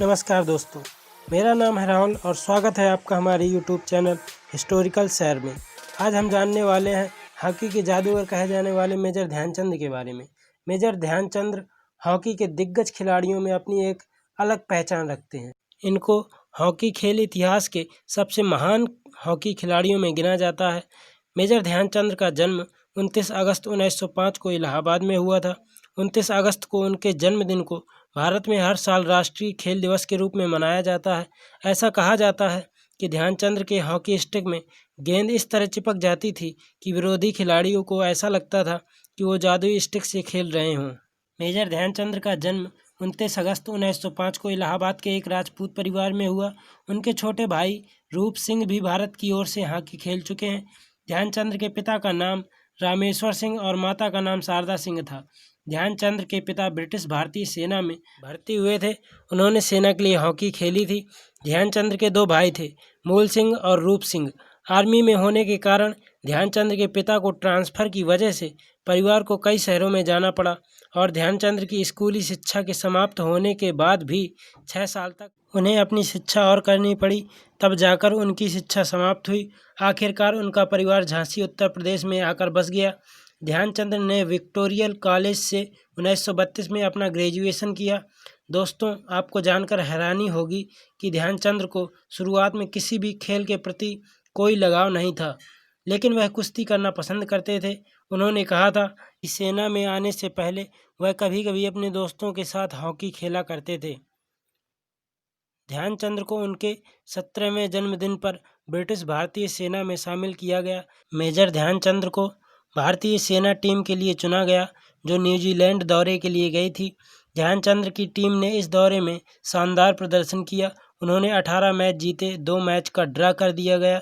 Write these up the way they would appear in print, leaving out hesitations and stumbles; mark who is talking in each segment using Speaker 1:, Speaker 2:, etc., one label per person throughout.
Speaker 1: नमस्कार दोस्तों, मेरा नाम है राहुल और स्वागत है आपका हमारे यूट्यूब चैनल हिस्टोरिकल सैर में। आज हम जानने वाले हैं हॉकी के जादूगर कहे जाने वाले मेजर ध्यानचंद के बारे में। मेजर ध्यानचंद हॉकी के दिग्गज खिलाड़ियों में अपनी एक अलग पहचान रखते हैं। इनको हॉकी खेल इतिहास के सबसे महान हॉकी खिलाड़ियों में गिना जाता है। मेजर ध्यानचंद का जन्म 29 अगस्त 1905 को इलाहाबाद में हुआ था। 29 अगस्त को उनके जन्मदिन को भारत में हर साल राष्ट्रीय खेल दिवस के रूप में मनाया जाता है। ऐसा कहा जाता है कि ध्यानचंद के हॉकी स्टिक में गेंद इस तरह चिपक जाती थी कि विरोधी खिलाड़ियों को ऐसा लगता था कि वो जादुई स्टिक से खेल रहे हों। मेजर ध्यानचंद का जन्म 29 अगस्त 1905 को इलाहाबाद के एक राजपूत परिवार में हुआ। उनके छोटे भाई रूप सिंह भी भारत की ओर से हॉकी खेल चुके हैं। ध्यानचंद के पिता का नाम रामेश्वर सिंह और माता का नाम शारदा सिंह था। ध्यानचंद के पिता ब्रिटिश भारतीय सेना में भर्ती हुए थे। उन्होंने सेना के लिए हॉकी खेली थी। ध्यानचंद के दो भाई थे, मूल सिंह और रूप सिंह। आर्मी में होने के कारण ध्यानचंद के पिता को ट्रांसफ़र की वजह से परिवार को कई शहरों में जाना पड़ा और ध्यानचंद की स्कूली शिक्षा के समाप्त होने के बाद भी 6 साल तक उन्हें अपनी शिक्षा और करनी पड़ी। तब जाकर उनकी शिक्षा समाप्त हुई। आखिरकार उनका परिवार झांसी उत्तर प्रदेश में आकर बस गया। ध्यानचंद ने विक्टोरियल कॉलेज से 1932 में अपना ग्रेजुएशन किया। दोस्तों, आपको जानकर हैरानी होगी कि ध्यानचंद को शुरुआत में किसी भी खेल के प्रति कोई लगाव नहीं था, लेकिन वह कुश्ती करना पसंद करते थे। उन्होंने कहा था कि सेना में आने से पहले वह कभी-कभी अपने दोस्तों के साथ हॉकी खेला करते थे। ध्यानचंद को उनके 17वें जन्मदिन पर ब्रिटिश भारतीय सेना में शामिल किया गया। मेजर ध्यानचंद को भारतीय सेना टीम के लिए चुना गया, जो न्यूजीलैंड दौरे के लिए गई थी। ध्यानचंद की टीम ने इस दौरे में शानदार प्रदर्शन किया। उन्होंने 18 मैच जीते, 2 मैच का ड्रा कर दिया गया।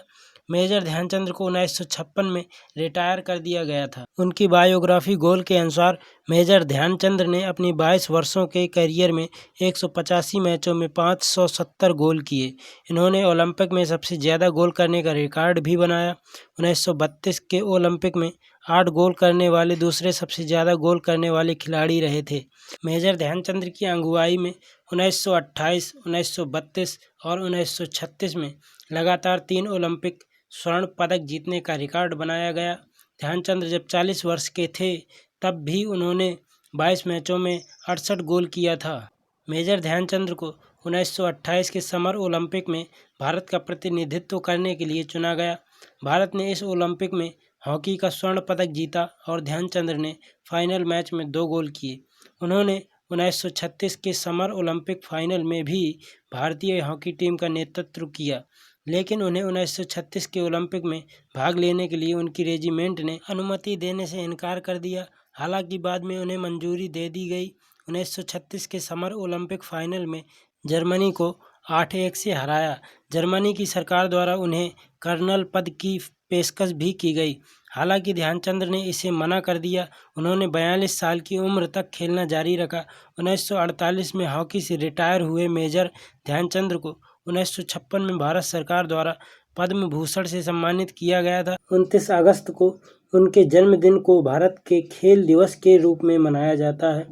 Speaker 1: मेजर ध्यानचंद को 1956 में रिटायर कर दिया गया था। उनकी बायोग्राफी गोल के अनुसार मेजर ध्यानचंद ने अपनी 22 वर्षों के करियर में 185 मैचों में 570 गोल किए। इन्होंने ओलंपिक में सबसे ज़्यादा गोल करने का रिकॉर्ड भी बनाया। 1932 के ओलंपिक में 8 गोल करने वाले दूसरे सबसे ज़्यादा गोल करने वाले खिलाड़ी रहे थे। मेजर ध्यानचंद की अगुवाई में 1928, 1932 और 1936 में लगातार 3 ओलंपिक स्वर्ण पदक जीतने का रिकॉर्ड बनाया गया। ध्यानचंद जब 40 वर्ष के थे तब भी उन्होंने 22 मैचों में 68 गोल किया था। मेजर ध्यानचंद को 1928 के समर ओलंपिक में भारत का प्रतिनिधित्व करने के लिए चुना गया। भारत ने इस ओलंपिक में हॉकी का स्वर्ण पदक जीता और ध्यानचंद ने फाइनल मैच में 2 गोल किए। उन्होंने 1936 के समर ओलंपिक फाइनल में भी भारतीय हॉकी टीम का नेतृत्व किया, लेकिन उन्हें 1936 के ओलंपिक में भाग लेने के लिए उनकी रेजिमेंट ने अनुमति देने से इनकार कर दिया। हालांकि बाद में उन्हें मंजूरी दे दी गई। 1936 के समर ओलंपिक फाइनल में जर्मनी को 8-1 से हराया। जर्मनी की सरकार द्वारा उन्हें कर्नल पद की पेशकश भी की गई, हालांकि ध्यानचंद ने इसे मना कर दिया। उन्होंने 42 साल की उम्र तक खेलना जारी रखा। 1948 में हॉकी से रिटायर हुए मेजर ध्यानचंद को 1956 में भारत सरकार द्वारा पद्म भूषण से सम्मानित किया गया था। 29 अगस्त को उनके जन्मदिन को भारत के खेल दिवस के रूप में मनाया जाता है।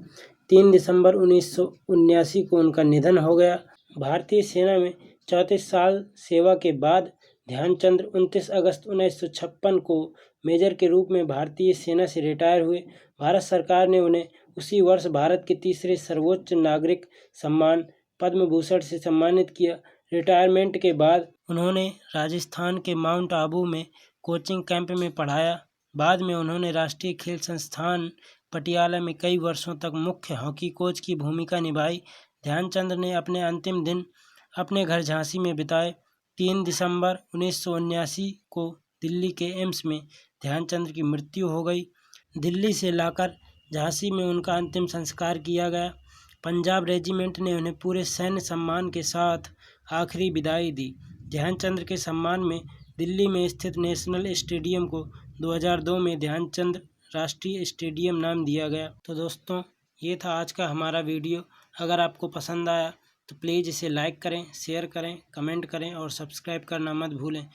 Speaker 1: 3 दिसंबर 1979 को उनका निधन हो गया। भारतीय सेना में 34 साल सेवा के बाद ध्यानचंद 29 अगस्त 1956 को मेजर के रूप में भारतीय सेना से रिटायर हुए। भारत सरकार ने उन्हें उसी वर्ष भारत के तीसरे सर्वोच्च नागरिक सम्मान पद्म भूषण से सम्मानित किया। रिटायरमेंट के बाद उन्होंने राजस्थान के माउंट आबू में कोचिंग कैंप में पढ़ाया। बाद में उन्होंने राष्ट्रीय खेल संस्थान पटियाला में कई वर्षों तक मुख्य हॉकी कोच की भूमिका निभाई। ध्यानचंद ने अपने अंतिम दिन अपने घर झांसी में बिताए। 3 दिसंबर 1979 को दिल्ली के एम्स में ध्यानचंद की मृत्यु हो गई। दिल्ली से लाकर झांसी में उनका अंतिम संस्कार किया गया। पंजाब रेजिमेंट ने उन्हें पूरे सैन्य सम्मान के साथ आखिरी विदाई दी। ध्यानचंद के सम्मान में दिल्ली में स्थित नेशनल स्टेडियम को 2002 में ध्यानचंद राष्ट्रीय स्टेडियम नाम दिया गया। तो दोस्तों, ये था आज का हमारा वीडियो। अगर आपको पसंद आया तो प्लीज़ इसे लाइक करें, शेयर करें, कमेंट करें और सब्सक्राइब करना मत भूलें।